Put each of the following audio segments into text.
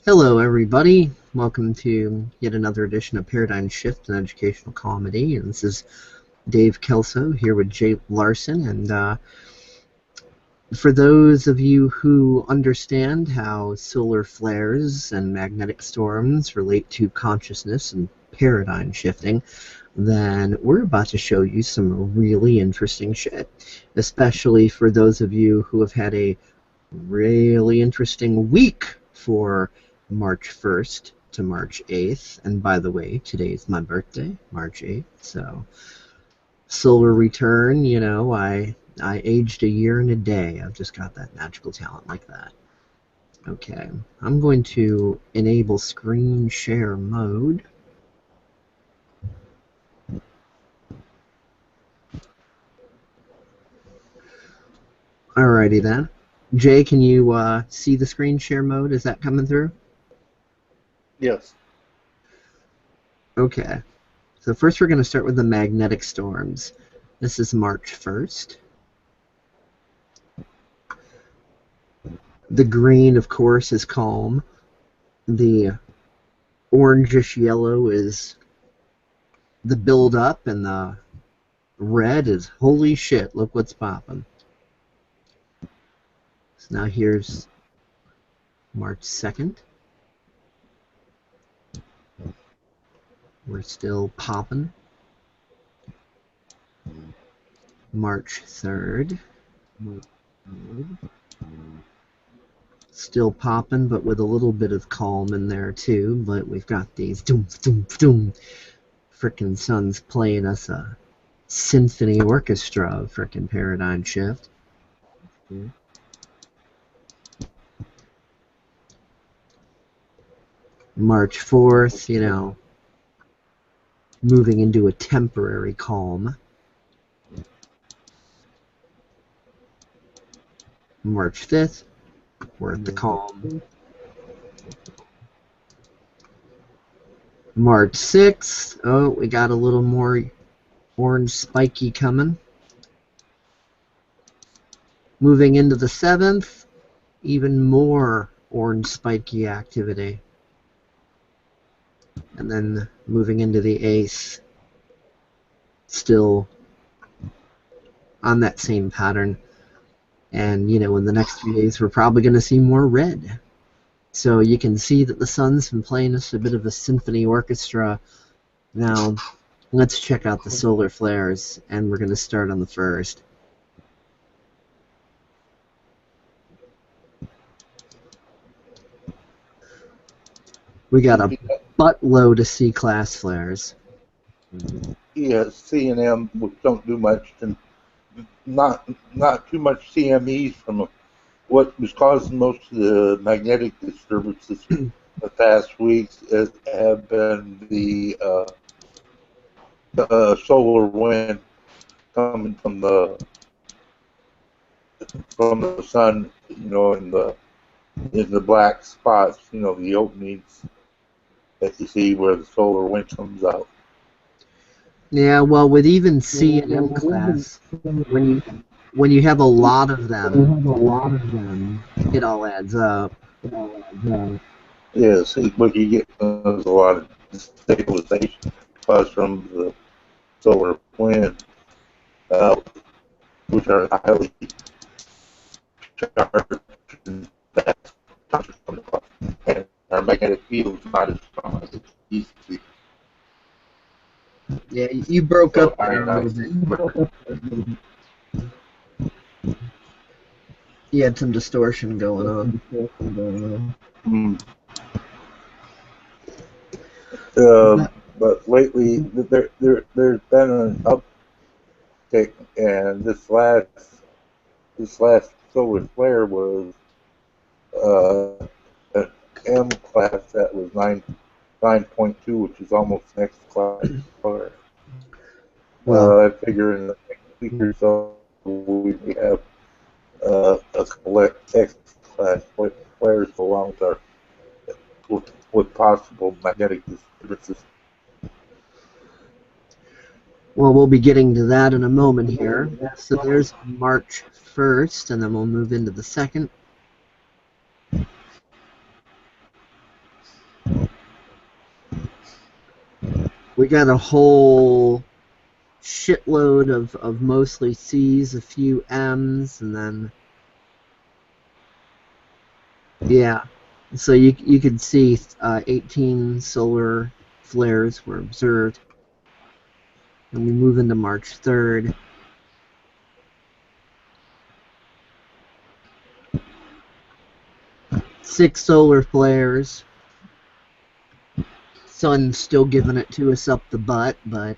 Hello everybody, welcome to yet another edition of Paradigm Shift, an educational comedy, and this is Dave Kelso here with Larson, and for those of you who understand how solar flares and magnetic storms relate to consciousness and paradigm shifting, then we're about to show you some really interesting shit, especially for those of you who have had a really interesting week for March 1st to March 8th. And by the way, today's my birthday, March 8th. So, solar return, you know, I aged a year and a day. I've just got that magical talent like that. Okay, I'm going to enable screen share mode. Alrighty then. Jay, can you see the screen share mode? Is that coming through? Yes. Okay. So first we're going to start with the magnetic storms. This is March 1st. The green, of course, is calm. The orangish yellow is the build-up, and the red is holy shit, look what's popping. So now here's March 2nd. We're still popping. March 3rd. Still popping, but with a little bit of calm in there too. But we've got these doom, doom, doom. Frickin' sun's playing us a symphony orchestra of frickin' paradigm shift. March 4th, you know, moving into a temporary calm. March 5th, we're at the calm. March 6th, oh, we got a little more orange spiky coming. Moving into the 7th, even more orange spiky activity. And then moving into the 8th, still on that same pattern. And, you know, in the next few days, we're probably going to see more red. So you can see that the sun's been playing us a bit of a symphony orchestra. Now, let's check out the solar flares, and we're going to start on the 1st. We got a buttload of C-class flares. Yeah, C and M, which don't do much, and not too much CMEs from what was causing most of the magnetic disturbances the past weeks have been the solar wind coming from the sun, you know, in the black spots, you know, the openings that you see where the solar wind comes out. Yeah, well, with even C and M class, when you have a lot of them, it all adds up. Yeah, see, what you get is a lot of stabilization caused from the solar wind, which are highly charged, and that's and our magnetic field is not as strong as it used to be. Yeah, you broke up there a little bit. You had some distortion going on. But lately, there's been an uptick, and this last solar flare was an M class that was 9.2, which is almost next class flare. Well, I figure in the next week or so we have a collect X class flares along with possible magnetic disturbances. Well, we'll be getting to that in a moment here. So there's March 1st, and then we'll move into the 2nd. We got a whole shitload of mostly C's, a few M's, and then yeah. So you could see 18 solar flares were observed, and we move into March 3rd. Six solar flares. Sun's still giving it to us up the butt, but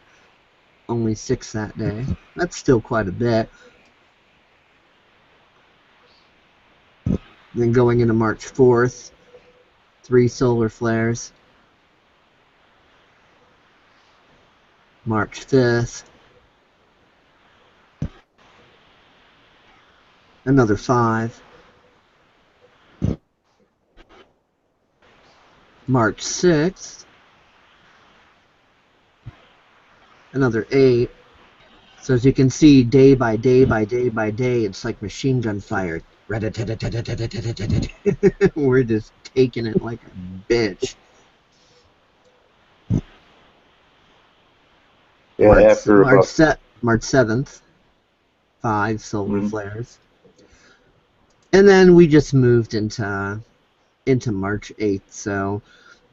only 6 that day. That's still quite a bit. Then going into March 4th, 3 solar flares. March 5th, another 5. March 6th, another 8. So as you can see, day by day by day by day, it's like machine gun fire. We're just taking it like a bitch. Yeah, March 7th, 5 solar flares. And then we just moved into March 8th, so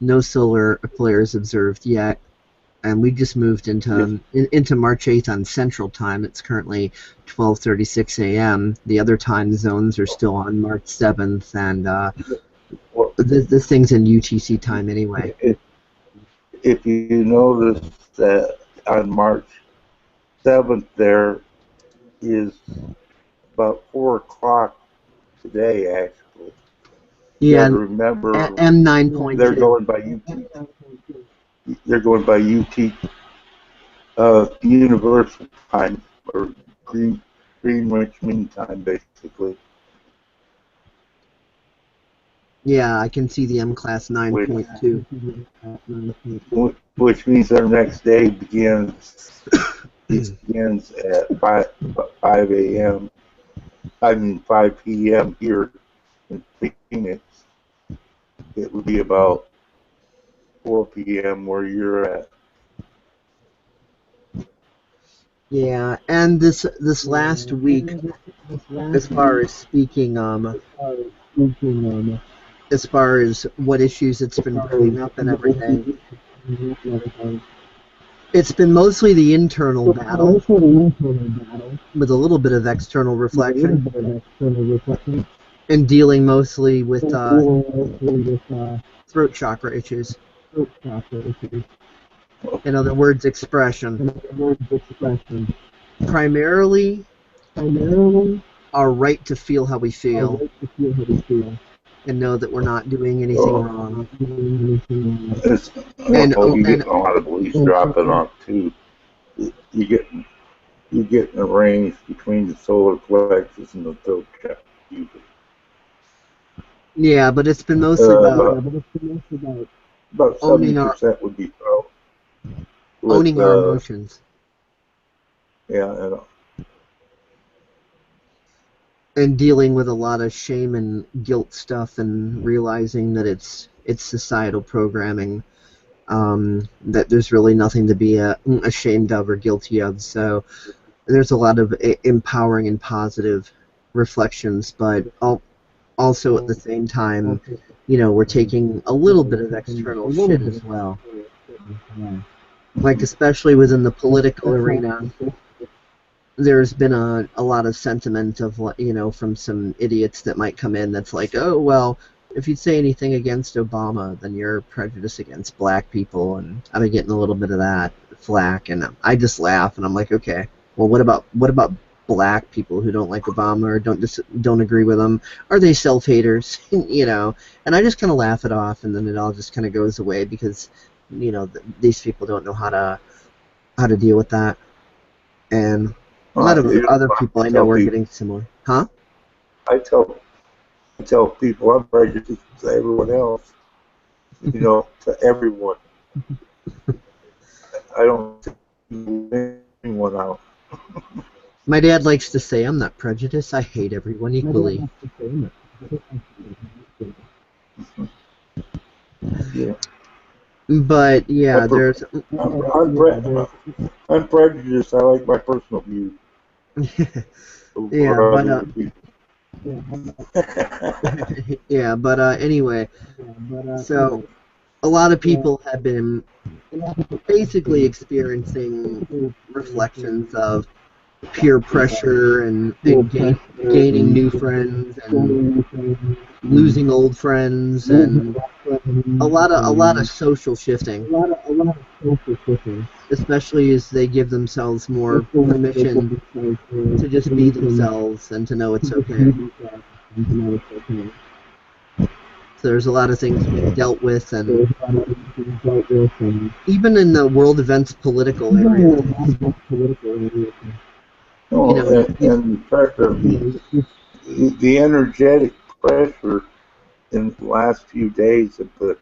no solar flares observed yet. And we just moved into March 8th on Central Time. It's currently 12:36 a.m. The other time zones are still on March 7th, and this thing's in UTC time anyway. If you notice that on March 7th there is about 4 o'clock today, actually. Yeah, remember M9.2. They're going by UT. They're going by UT Universal Time, or Greenwich Mean Time, basically. Yeah, I can see the M class 9.2. Which means our next day begins at 5 a.m. I mean 5 p.m. here in Phoenix. It would be about 4 p.m. where you're at. Yeah, and this last week, as far as speaking, as far as what issues it's been bringing up and everything, it's been mostly the internal battle with a little bit of external reflection, and dealing mostly with throat chakra issues. In other words, expression. Primarily, our right to feel how we feel and know that we're not doing anything wrong. You get a lot of beliefs dropping off too. You get a range between the solar plexus and the throat chakra. Yeah, but it's been mostly about owning 70% would be throat. Owning our emotions. Yeah, I know. And dealing with a lot of shame and guilt stuff, and realizing that it's societal programming, that there's really nothing to be ashamed of or guilty of. So there's a lot of empowering and positive reflections, but also at the same time, we're taking a little bit of external shit as well. Like, especially within the political arena, there's been a lot of sentiment of, from some idiots that might come in that's like, oh, well, if you say anything against Obama, then you're prejudiced against black people, and I've been getting a little bit of that flack, and I just laugh, and I'm like, okay, well, what about black people who don't like Obama or don't agree with him? Are they self-haters? And I just kind of laugh it off, and then it all just kind of goes away, because these people don't know how to deal with that, and a lot of other people I know are getting similar. Huh? I tell people I'm prejudiced to everyone else. To everyone. I don't take anyone out. My dad likes to say, I'm not prejudiced, I hate everyone equally. Yeah. But yeah, there's I'm prejudiced. I like my personal views yeah, over but other people. yeah, but anyway, so a lot of people have been basically experiencing reflections of peer pressure and gaining new friends and losing old friends and a lot of social shifting, especially as they give themselves more permission to just be themselves and to know it's okay. So there's a lot of things being dealt with, and even in the world events political areas, you Oh, know, and the fact of the energetic pressure in the last few days, but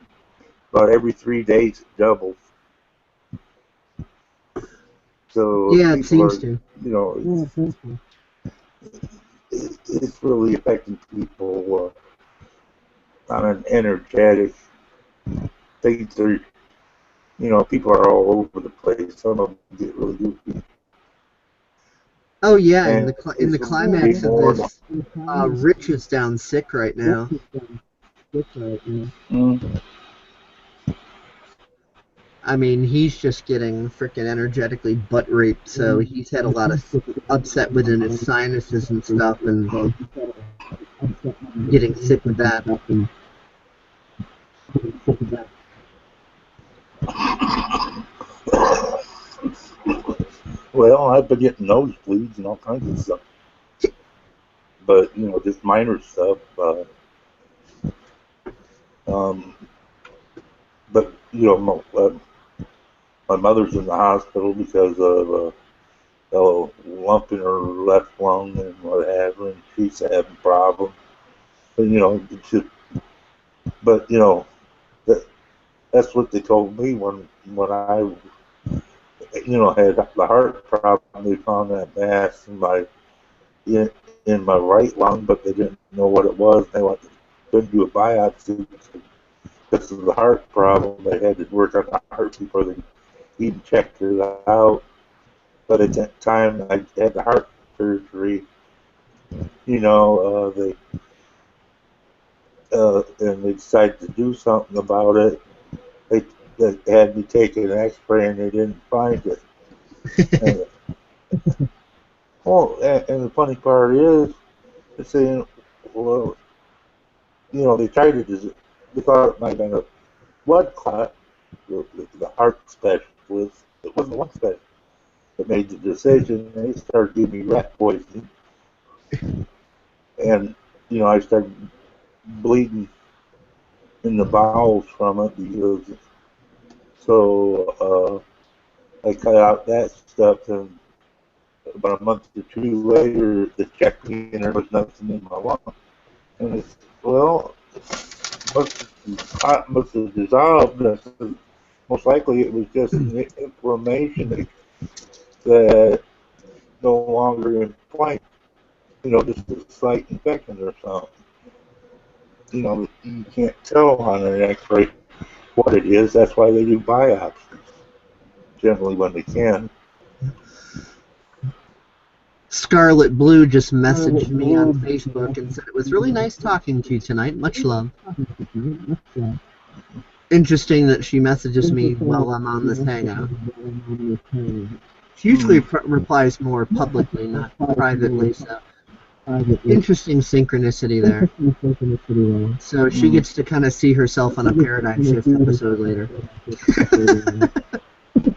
about every 3 days it doubles. So yeah, it people seems are, to. it's really affecting people on an energetic. Things are, people are all over the place. Some of them get really goofy. Oh yeah, And in the it's going to be climax of more. this, Rich is down sick right now. Mm, I mean, he's just getting freaking energetically butt raped, so he's had a lot of upset within his sinuses and stuff, and getting sick with that. well, I've been getting nosebleeds and all kinds of stuff. But, just minor stuff. Um, but, my mother's in the hospital because of a lump in her left lung and what have you, and she's having problems. But, it's just, but, that, that's what they told me when I, had the heart problem. They found that mass in, in my right lung, but they didn't know what it was. They couldn't do a biopsy because of the heart problem. They had to work on the heart before they even checked it out. But at that time, I had the heart surgery. They and they decided to do something about it. They, they had me take an X-ray and they didn't find it. And, and the funny part is, they're saying, well, they tried to, they thought it might have been a blood clot. The heart specialist, it wasn't the lung specialist that made the decision. They started giving me rat poisoning, and I started bleeding in the bowels from it because I cut out that stuff, and about a month or two later, they checked me and there was nothing in my lung. And it's, well, must have dissolved. Most likely it was just an inflammation that no longer inflamed. Just a slight infection or something. You can't tell on an X-ray what it is. That's why they do biopsies generally when they can. Scarlet Blue just messaged me on Facebook and said it was really nice talking to you tonight. Much love. Interesting that she messages me while I'm on this hangout. She usually replies more publicly, not privately, so interesting synchronicity there. So she gets to kind of see herself on a Paradigm Shift episode later.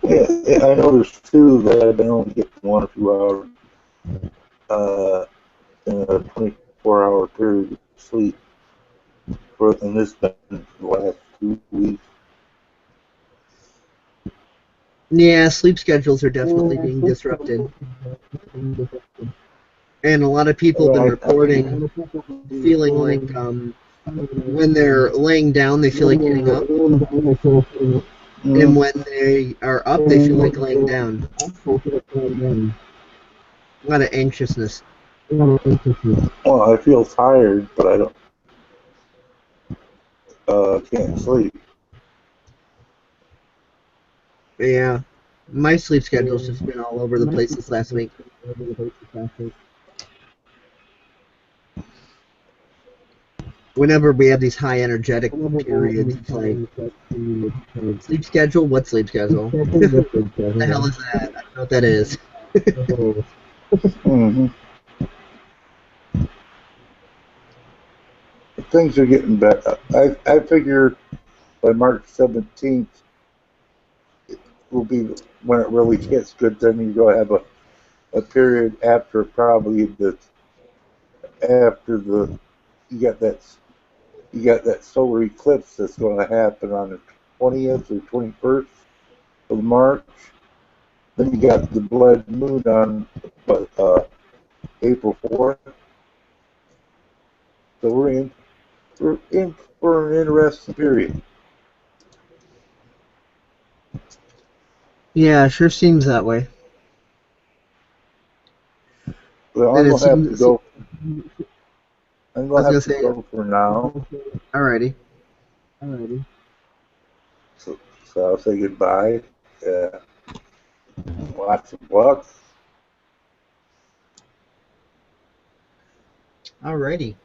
Yeah, I know there's two that they only get 1 or 2 hours in a 24-hour period of sleep. And this has been the last 2 weeks. Yeah, sleep schedules are definitely being disrupted. And a lot of people have been reporting feeling like when they're laying down, they feel like getting up. And when they are up, they feel like laying down. A lot of anxiousness. Well, I feel tired, but I don't can't sleep. Yeah. My sleep schedule's just been all over the place this last week. Whenever we have these high energetic periods, it's like sleep schedule. What sleep schedule? What the hell is that? I don't know what that is. Mm-hmm. Things are getting better. I figure by March 17th will be when it really gets good. Then you go have a period after probably after the you got that you got that solar eclipse that's going to happen on the 20th or 21st of March. Then you got the blood moon on April 4th. So we're in for an interesting period. Yeah, sure seems that way. Well, And I'm it gonna have to seems. go. I'm I gonna was gonna have to say, go for now. alrighty. So I'll say goodbye. Uh, Lots of luck. Alrighty.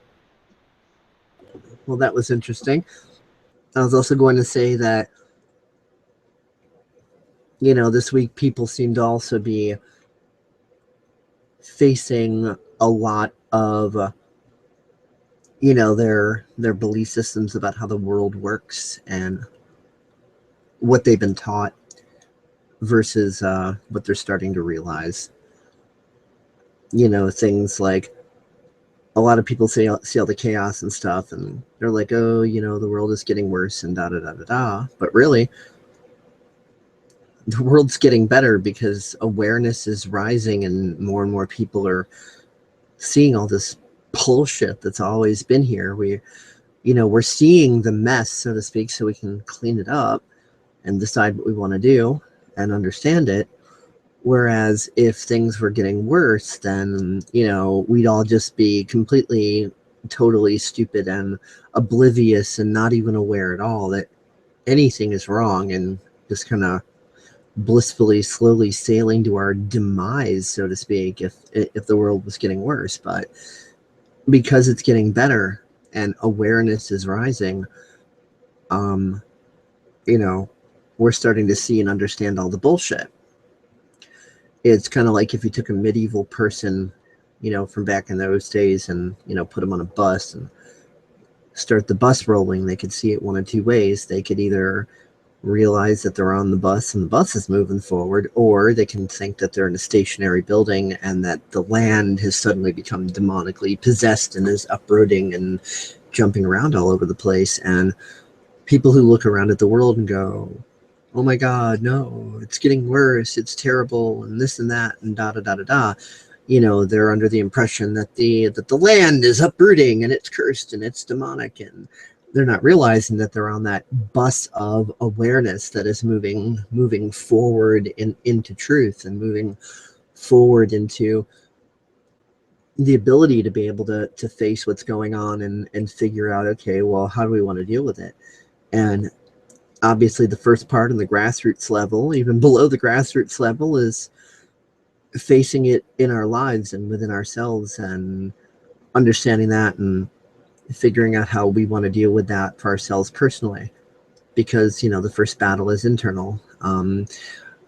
Well, that was interesting. I was also going to say that, this week people seem to also be facing a lot of, their belief systems about how the world works and what they've been taught versus what they're starting to realize. Things like a lot of people see all the chaos and stuff, and they're like, oh, the world is getting worse and da da da da da. But really, the world's getting better because awareness is rising and more people are seeing all this bullshit that's always been here. We're seeing the mess, so to speak, so we can clean it up and decide what we want to do and understand it. Whereas if things were getting worse, then, we'd all just be completely, totally stupid and oblivious and not even aware at all that anything is wrong and just kind of blissfully, slowly sailing to our demise, so to speak, if the world was getting worse. But because it's getting better and awareness is rising, um, you know, we're starting to see and understand all the bullshit. It's kind of like if you took a medieval person, from back in those days and, put them on a bus and start the bus rolling, they could see it one of two ways. They could either realize that they're on the bus and the bus is moving forward, or they can think that they're in a stationary building and that the land has suddenly become demonically possessed and is uprooting and jumping around all over the place. And people who look around at the world and go, oh my God, no, it's getting worse, it's terrible, and this and that, and da da da da da. They're under the impression that the land is uprooting and it's cursed and it's demonic, and they're not realizing that they're on that bus of awareness that is moving forward into truth and moving forward into the ability to be able to face what's going on and figure out, okay, well, how do we want to deal with it? And obviously the first part on the grassroots level, even below the grassroots level, is facing it in our lives and within ourselves and understanding that and figuring out how we want to deal with that for ourselves personally. Because, the first battle is internal.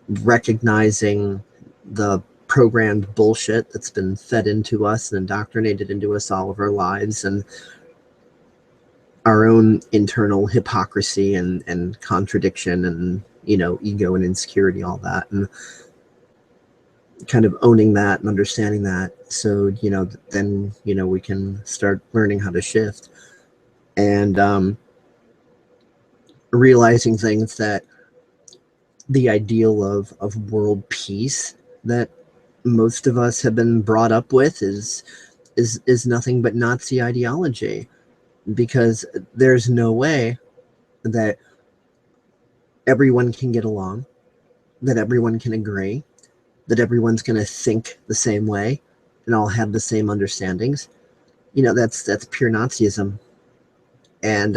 Recognizing the programmed bullshit that's been fed into us and indoctrinated into us all of our lives, and our own internal hypocrisy and contradiction and, ego and insecurity, all that. And kind of owning that and understanding that, so then we can start learning how to shift and realizing things that the ideal of world peace that most of us have been brought up with is nothing but Nazi ideology, because there's no way that everyone can get along, that everyone can agree, that everyone's going to think the same way and all have the same understandings. That's pure Nazism. And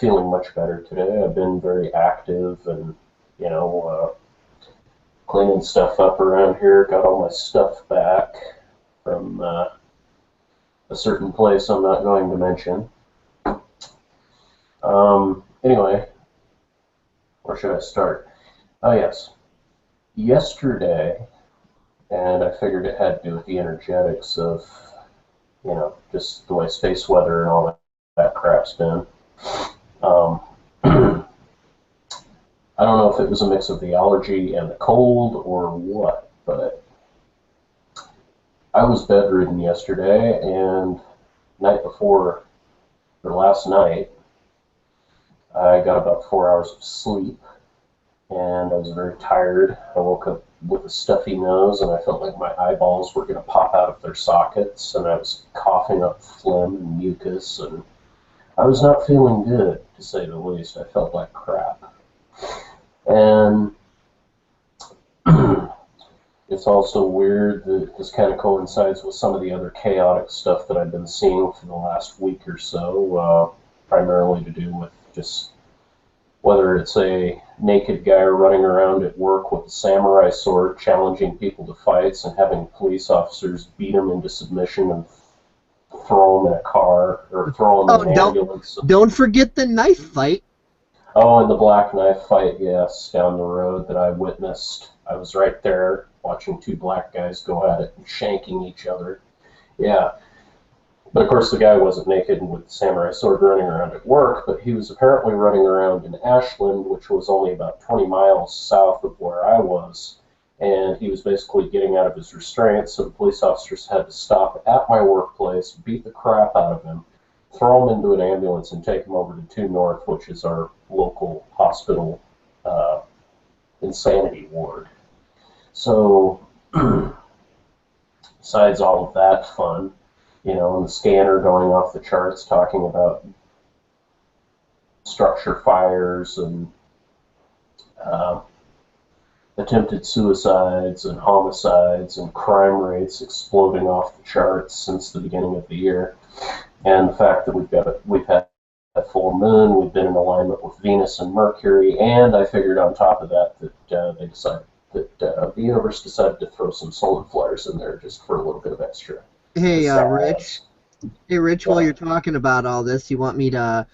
feeling much better today. I've been very active and, you know, cleaning stuff up around here. Got all my stuff back from a certain place I'm not going to mention. Anyway, where should I start? Oh, yes. Yesterday, and I figured it had to do with the energetics of, you know, just the way space weather and all that crap's been. I don't know if it was a mix of the allergy and the cold or what, but I was bedridden yesterday, and night before, or last night, I got about 4 hours of sleep, and I was very tired. I woke up with a stuffy nose, and I felt like my eyeballs were going to pop out of their sockets, and I was coughing up phlegm and mucus, and I was not feeling good, to say the least. I felt like crap. And it's also weird that this kind of coincides with some of the other chaotic stuff that I've been seeing for the last week or so, primarily to do with just whether it's a naked guy running around at work with a samurai sword challenging people to fights and having police officers beat him into submission and throw him in a car or throw him in an ambulance. Don't forget the knife fight. Oh, and the black knife fight, yes, down the road that I witnessed. I was right there watching two black guys go at it and shanking each other. Yeah. But of course the guy wasn't naked and with the samurai sword running around at work, but he was apparently running around in Ashland, which was only about 20 miles south of where I was. And he was basically getting out of his restraints, so the police officers had to stop at my workplace, beat the crap out of him, throw him into an ambulance, and take him over to 2 North, which is our local hospital insanity ward. So, besides all of that fun, you know, and the scanner going off the charts talking about structure fires and attempted suicides and homicides and crime rates exploding off the charts since the beginning of the year, and the fact that we've had a full moon, we've been in alignment with Venus and Mercury, and I figured on top of that they decided that the universe decided to throw some solar flares in there just for a little bit of extra. Hey, Rich. Hey, Rich. While you're talking about all this, you want me to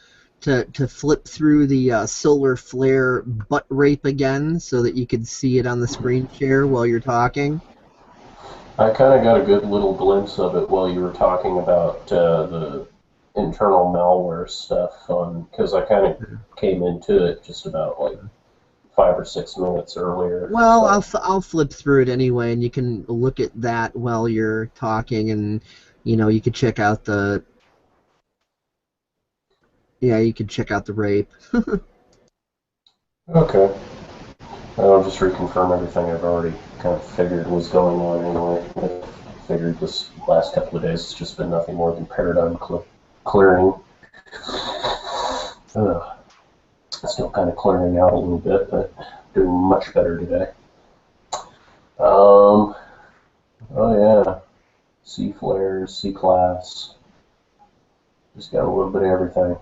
flip through the solar flare butt rape again so that you can see it on the screen share while you're talking? I kind of got a good little glimpse of it while you were talking about the internal malware stuff, because I kind of came into it just about like 5 or 6 minutes earlier. Well, so I'll flip through it anyway, and you can look at that while you're talking, and you know, you could check out the rape. Okay. I'll just reconfirm everything I've already kind of figured was going on anyway. I figured this last couple of days it's just been nothing more than paradigm clearing. Still kind of clearing out a little bit, but doing much better today. Oh yeah, C flares, C class. Just got a little bit of everything.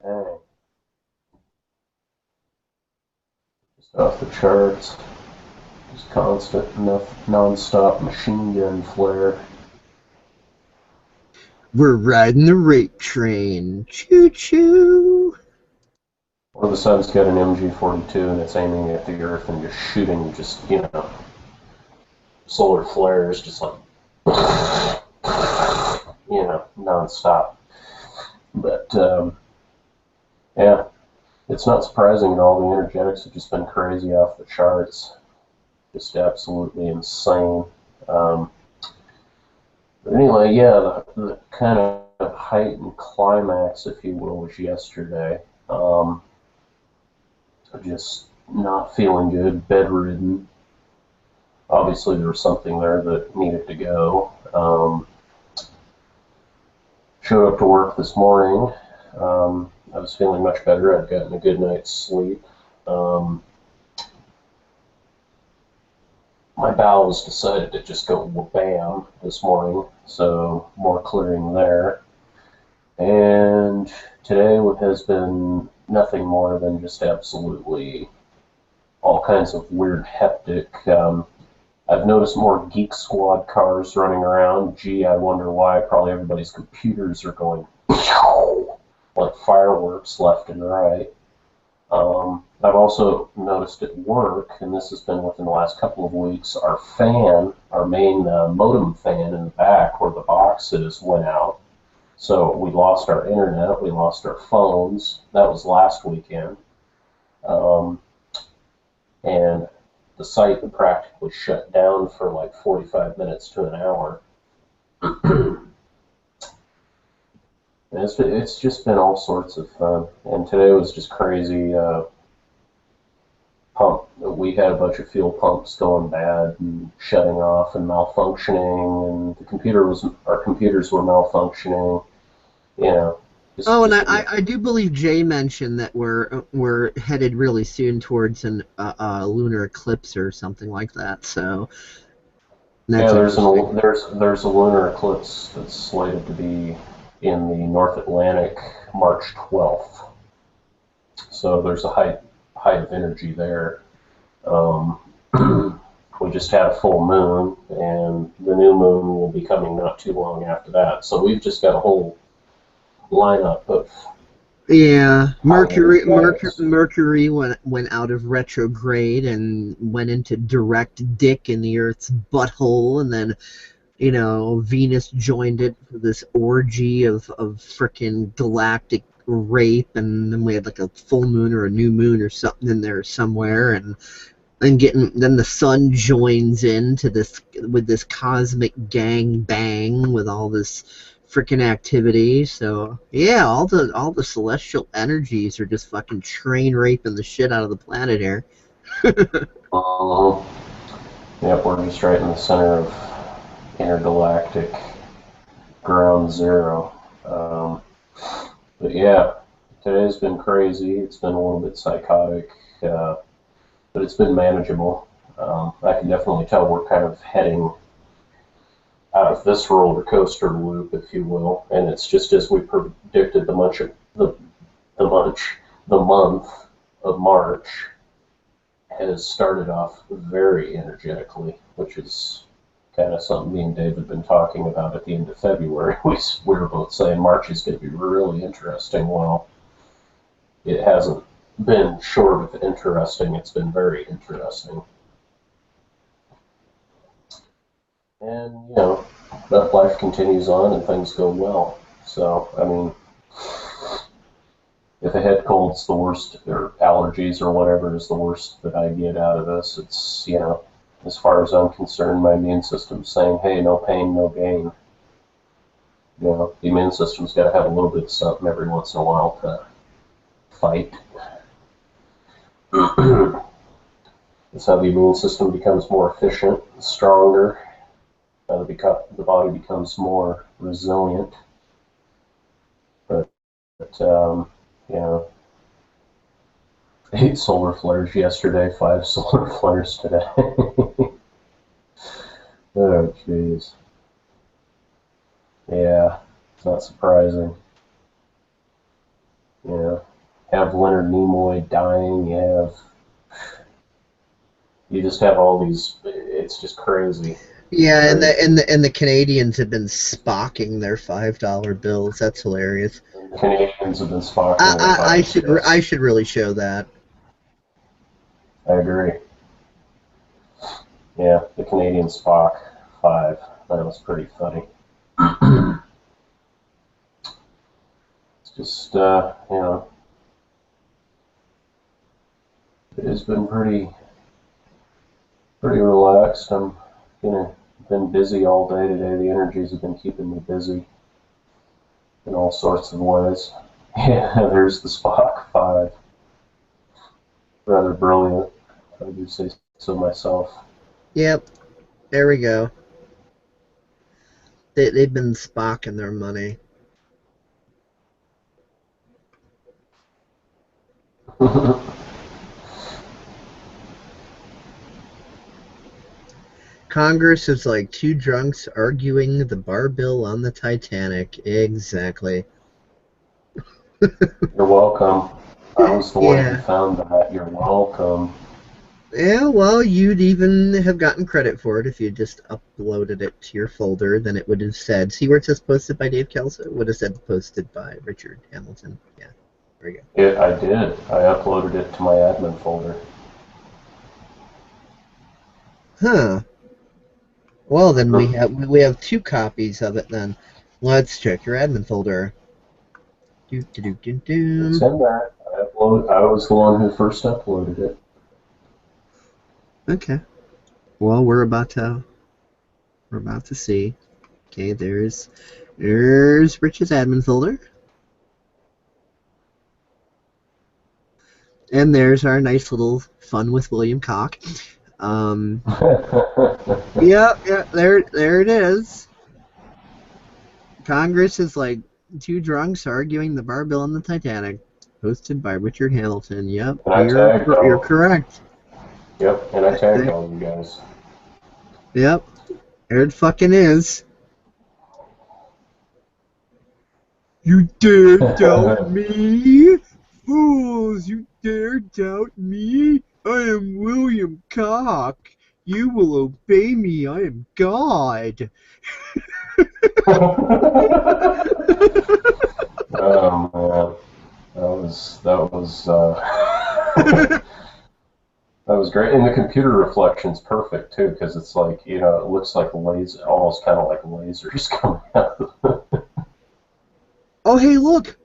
Dang. Just off the charts. Just constant, non-stop machine gun flare. We're riding the rape train. Choo-choo! Or the sun's got an MG-42 and it's aiming at the Earth and just shooting you know, solar flares just like, you know, non-stop. But, yeah, it's not surprising at all. The energetics have just been crazy off the charts. Just absolutely insane. But anyway, yeah, the kind of height and climax, if you will, was yesterday. Just not feeling good, bedridden. Obviously, there was something there that needed to go. Showed up to work this morning. I was feeling much better. I'd gotten a good night's sleep. My bowels decided to just go bam this morning, so more clearing there. And today has been nothing more than just absolutely all kinds of weird hectic. I've noticed more Geek Squad cars running around. Gee, I wonder why. Probably everybody's computers are going like fireworks left and right. I've also noticed at work, and this has been within the last couple of weeks, our fan, our main modem fan in the back where the box is, went out. So we lost our internet, we lost our phones. That was last weekend. Um, and the site practically shut down for like 45 minutes to an hour. It's just been all sorts of fun. And today was just crazy. We had a bunch of fuel pumps going bad and shutting off and malfunctioning, and our computers were malfunctioning. You know. Oh, and I do believe Jay mentioned that we're headed really soon towards a lunar eclipse or something like that. So yeah, there's a lunar eclipse that's slated to be in the North Atlantic March 12th. So there's a height of energy there. We just had a full moon, and the new moon will be coming not too long after that. So we've just got a whole lineup of Mercury went out of retrograde and went into direct dick in the Earth's butthole, and then Venus joined it for this orgy of frickin' galactic rape, and then we had like a full moon or a new moon or something in there somewhere, and then the sun joins into this with this cosmic gang bang with all this freaking activity. So yeah, all the celestial energies are just fucking train raping the shit out of the planet here. Yep, we're just right in the center of intergalactic ground zero. But yeah, today's been crazy. It's been a little bit psychotic, but it's been manageable. I can definitely tell we're kind of heading out of this roller coaster loop, if you will, and it's just as we predicted. The month of March has started off very energetically, which is kind of something me and Dave have been talking about at the end of February. We were both saying March is going to be really interesting. Well, it hasn't been short of interesting. It's been very interesting. And, but life continues on and things go well. So, I mean, if a head cold's the worst, or allergies or whatever is the worst that I get out of this, it's, as far as I'm concerned, my immune system's saying, hey, no pain, no gain. The immune system's got to have a little bit of something every once in a while to fight. That's how the immune system becomes more efficient, stronger. The body becomes more resilient. But 8 solar flares yesterday, 5 solar flares today. Oh, jeez. Yeah, it's not surprising. Have Leonard Nimoy dying, you just have all these, it's just crazy. Yeah, and the Canadians have been spocking their $5 bills. That's hilarious. The Canadians have been spocking. I should really show that. I agree. Yeah, the Canadian Spock 5. That was pretty funny. It's just, it has been pretty relaxed. I'm, been busy all day today. The energies have been keeping me busy in all sorts of ways. Yeah, there's the Spock 5. Rather brilliant, if I do say so myself. Yep, there we go. They've been spocking their money. Congress is like two drunks arguing the bar bill on the Titanic. Exactly. You're welcome. I was the one who Yeah. found that. You're welcome. Yeah, well, you'd even have gotten credit for it if you just uploaded it to your folder. Then it would have said, see where it says posted by Dave Kelso? It would have said posted by Richard Hamilton. Yeah, there you go. I did. I uploaded it to my admin folder. Huh. Well, then we have two copies of it. Then let's check your admin folder. Do do do do It's do. in there. I was the one who first uploaded it. Okay. Well, we're about to see. Okay, there's Rich's admin folder. And there's our nice little fun with William Cock. Yeah, there it is. Congress is like two drunks arguing the bar bill on the Titanic. Hosted by Richard Hamilton. Yep, And I tagged you're all. correct. Yep, and I tagged all you guys. Yep, there it fucking is. You dare doubt me? Fools, you dare doubt me? I am William Cock. You will obey me. I am God. Oh man, that was that was great, and the computer reflection's perfect too, because it's like it looks like laser, almost kind of like lasers coming out. Oh, hey, look!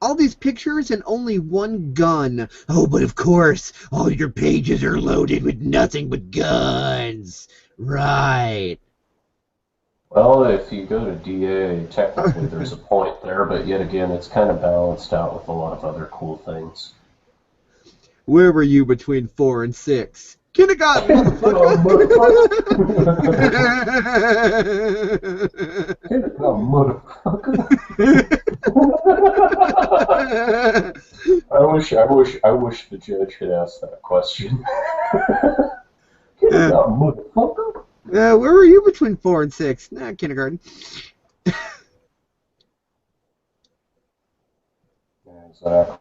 All these pictures and only one gun. Oh, but of course, all your pages are loaded with nothing but guns. Right. Well, if you go to DA, technically there's a point there, but yet again, it's kind of balanced out with a lot of other cool things. Where were you between 4 and 6? Kindergarten, motherfucker! I wish the judge had asked that question. Motherfucker. Where were you between 4 and 6? Nah, kindergarten. Exactly.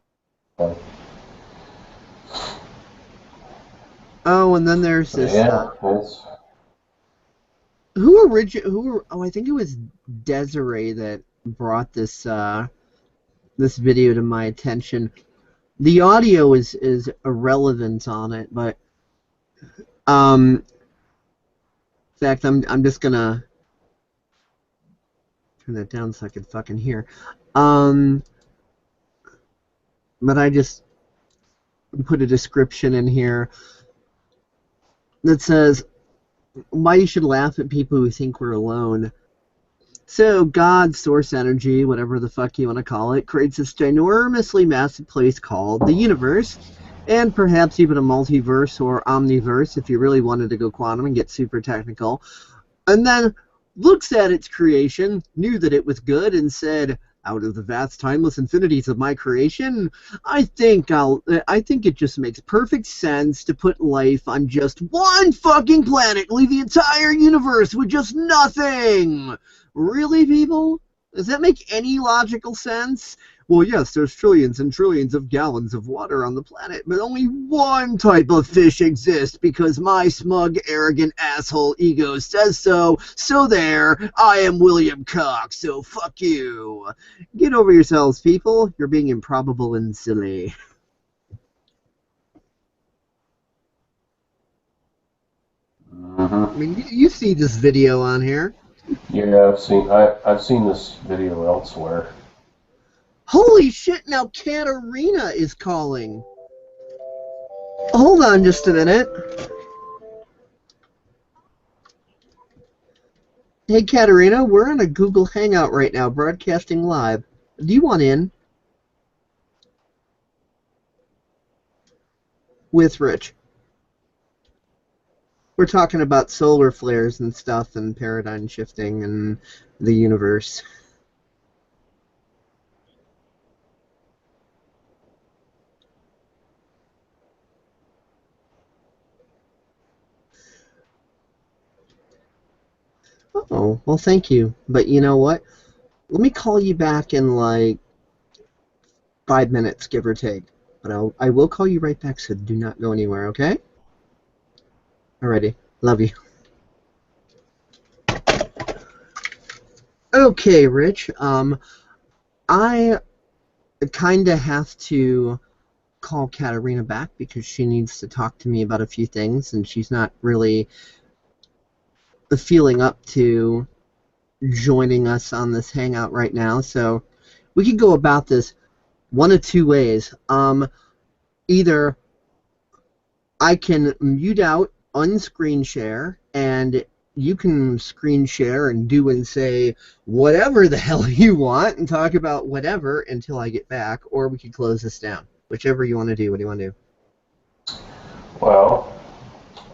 Oh, and then there's this. Yeah, I think it was Desiree that brought this this video to my attention. The audio is irrelevant on it, but in fact, I'm just gonna turn that down so I can fucking hear. But I just put a description in here that says why you should laugh at people who think we're alone. So God, source energy, whatever the fuck you want to call it, creates this ginormously massive place called the universe, and perhaps even a multiverse or omniverse if you really wanted to go quantum and get super technical, and then looks at its creation, knew that it was good, and said, out of the vast timeless infinities of my creation, I think it just makes perfect sense to put life on just one fucking planet, leave the entire universe with just nothing. Really, people? Does that make any logical sense? Well, yes, there's trillions and trillions of gallons of water on the planet, but only one type of fish exists because my smug, arrogant, asshole ego says so. So there, I am William Cox, so fuck you. Get over yourselves, people. You're being improbable and silly. I mean, you see this video on here. Yeah, I've seen this video elsewhere. Holy shit, now Katarina is calling. Hold on just a minute. Hey Katarina, we're on a Google Hangout right now, broadcasting live. Do you want in? With Rich. We're talking about solar flares and stuff and paradigm shifting and the universe. Oh, well, thank you. But you know what? Let me call you back in like 5 minutes, give or take. But I will call you right back, so do not go anywhere, okay? Alrighty. Love you. Okay, Rich. I kind of have to call Katarina back because she needs to talk to me about a few things, and she's not really feeling up to joining us on this hangout right now. So we could go about this one of two ways. Either I can mute out, unscreen share, and you can screen share and do and say whatever the hell you want and talk about whatever until I get back, or we could close this down. Whichever you want to do. What do you want to do? Well,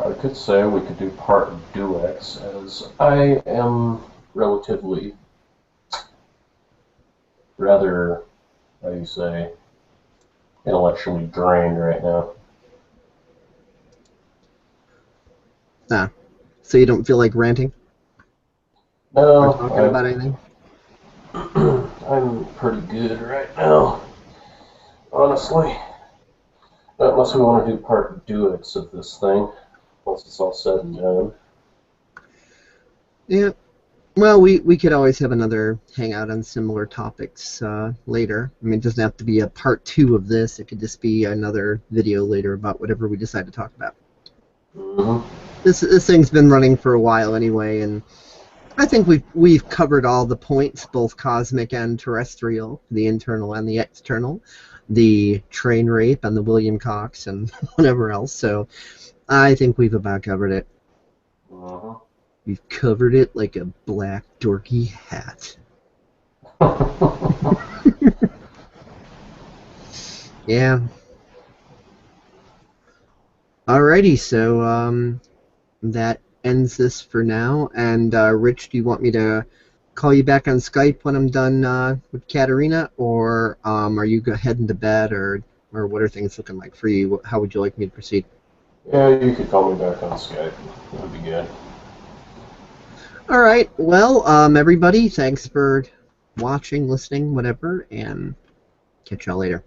I could say we could do part duets, as I am relatively rather, how do you say, intellectually drained right now. Ah, so you don't feel like ranting? No, Or talking about anything? I'm pretty good right now, honestly. Unless we want to do part duets of this thing, once it's all said and done. Yeah. Well, we could always have another hangout on similar topics later. I mean, it doesn't have to be a part 2 of this. It could just be another video later about whatever we decide to talk about. Mm-hmm. This thing's been running for a while anyway, and I think we've covered all the points, both cosmic and terrestrial, the internal and the external, the train rape and the William Cox and whatever else. So I think we've about covered it. Mm-hmm. We've covered it like a black dorky hat. Yeah. Alrighty, so that ends this for now. And Rich, do you want me to call you back on Skype when I'm done with Katarina, or are you heading to bed, or what are things looking like for you? How would you like me to proceed? Yeah, you could call me back on Skype. That would be good. All right. Well, everybody, thanks for watching, listening, whatever, and catch y'all later.